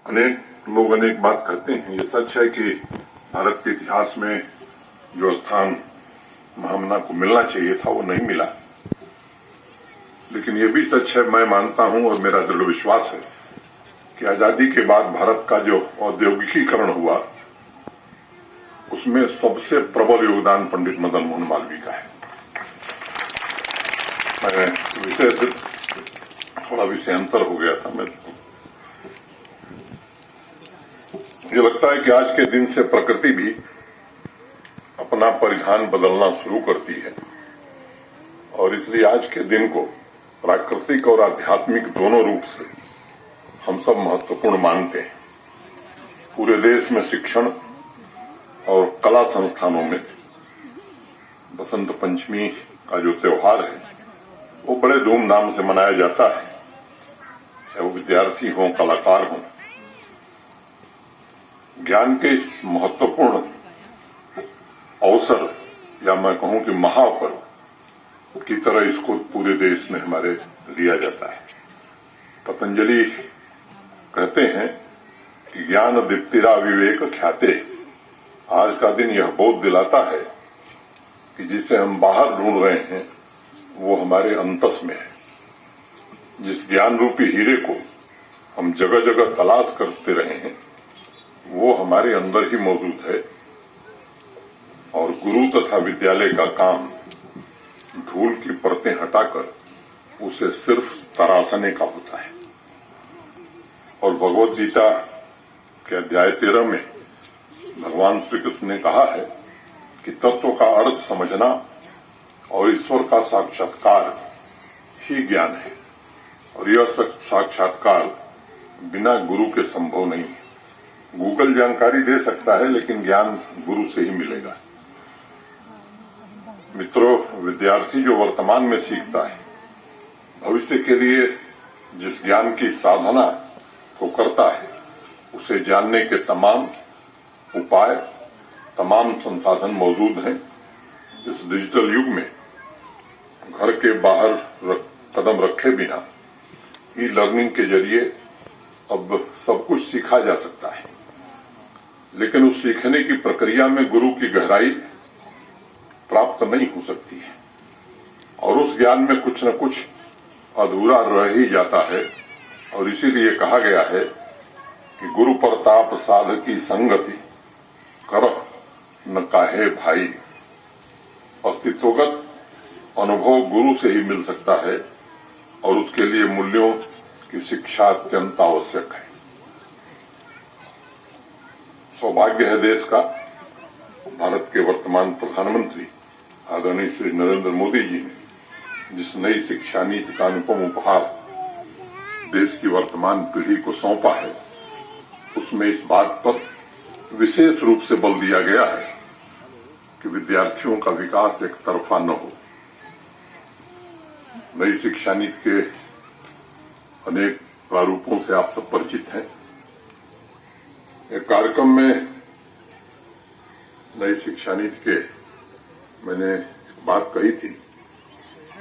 अनेक लोग अनेक बात कहते हैं। ये सच है कि भारत के इतिहास में जो स्थान महामना को मिलना चाहिए था वो नहीं मिला, लेकिन ये भी सच है, मैं मानता हूं और मेरा दृढ़ विश्वास है कि आजादी के बाद भारत का जो औद्योगिकीकरण हुआ उसमें सबसे प्रबल योगदान पंडित मदन मोहन मालवीय का है। मैं विषय से थोड़ा विषयांतर हो गया था। मुझे लगता है कि आज के दिन से प्रकृति भी अपना परिधान बदलना शुरू करती है और इसलिए आज के दिन को प्राकृतिक और आध्यात्मिक दोनों रूप से हम सब महत्वपूर्ण मानते हैं। पूरे देश में शिक्षण और कला संस्थानों में बसंत पंचमी का जो त्योहार है वो बड़े धूमधाम से मनाया जाता है, चाहे वो विद्यार्थी हों, कलाकार हों। ज्ञान के इस महत्वपूर्ण अवसर या मैं कहूं कि महापर्व की तरह इसको पूरे देश में हमारे लिया जाता है। पतंजलि कहते हैं कि ज्ञान दीप्तिरा विवेक ख्याते। आज का दिन यह बोध दिलाता है कि जिसे हम बाहर ढूंढ रहे हैं वो हमारे अंतस में है। जिस ज्ञान रूपी हीरे को हम जगह जगह तलाश करते रहे हैं वो हमारे अंदर ही मौजूद है और गुरु तथा विद्यालय का काम धूल की परतें हटाकर उसे सिर्फ तराशने का होता है। और भगवद गीता के अध्याय 13 में भगवान श्री कृष्ण ने कहा है कि तत्व का अर्थ समझना और ईश्वर का साक्षात्कार ही ज्ञान है और यह साक्षात्कार बिना गुरु के संभव नहीं है। गूगल जानकारी दे सकता है लेकिन ज्ञान गुरु से ही मिलेगा। मित्रों, विद्यार्थी जो वर्तमान में सीखता है भविष्य के लिए जिस ज्ञान की साधना वो करता है उसे जानने के तमाम उपाय, तमाम संसाधन मौजूद हैं। इस डिजिटल युग में घर के बाहर कदम रखे बिना ई लर्निंग के जरिए अब सब कुछ सीखा जा सकता है, लेकिन उस सीखने की प्रक्रिया में गुरु की गहराई प्राप्त नहीं हो सकती है और उस ज्ञान में कुछ न कुछ अधूरा रह ही जाता है। और इसीलिए कहा गया है कि गुरु प्रताप साधकी संगति करह न काहे भाई। अस्तित्वगत अनुभव गुरु से ही मिल सकता है और उसके लिए मूल्यों की शिक्षा अत्यंत आवश्यक है। सौभाग्य है देश का, भारत के वर्तमान प्रधानमंत्री आदरणीय श्री नरेंद्र मोदी जी ने जिस नई शिक्षा नीति का अनुपम उपहार देश की वर्तमान पीढ़ी को सौंपा है उसमें इस बात पर विशेष रूप से बल दिया गया है कि विद्यार्थियों का विकास एक तरफा न हो। नई शिक्षा नीति के अनेक प्रारूपों से आप सब परिचित हैं। एक कार्यक्रम में नई शिक्षा नीति के मैंने बात कही थी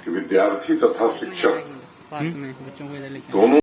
कि विद्यार्थी तथा शिक्षक दोनों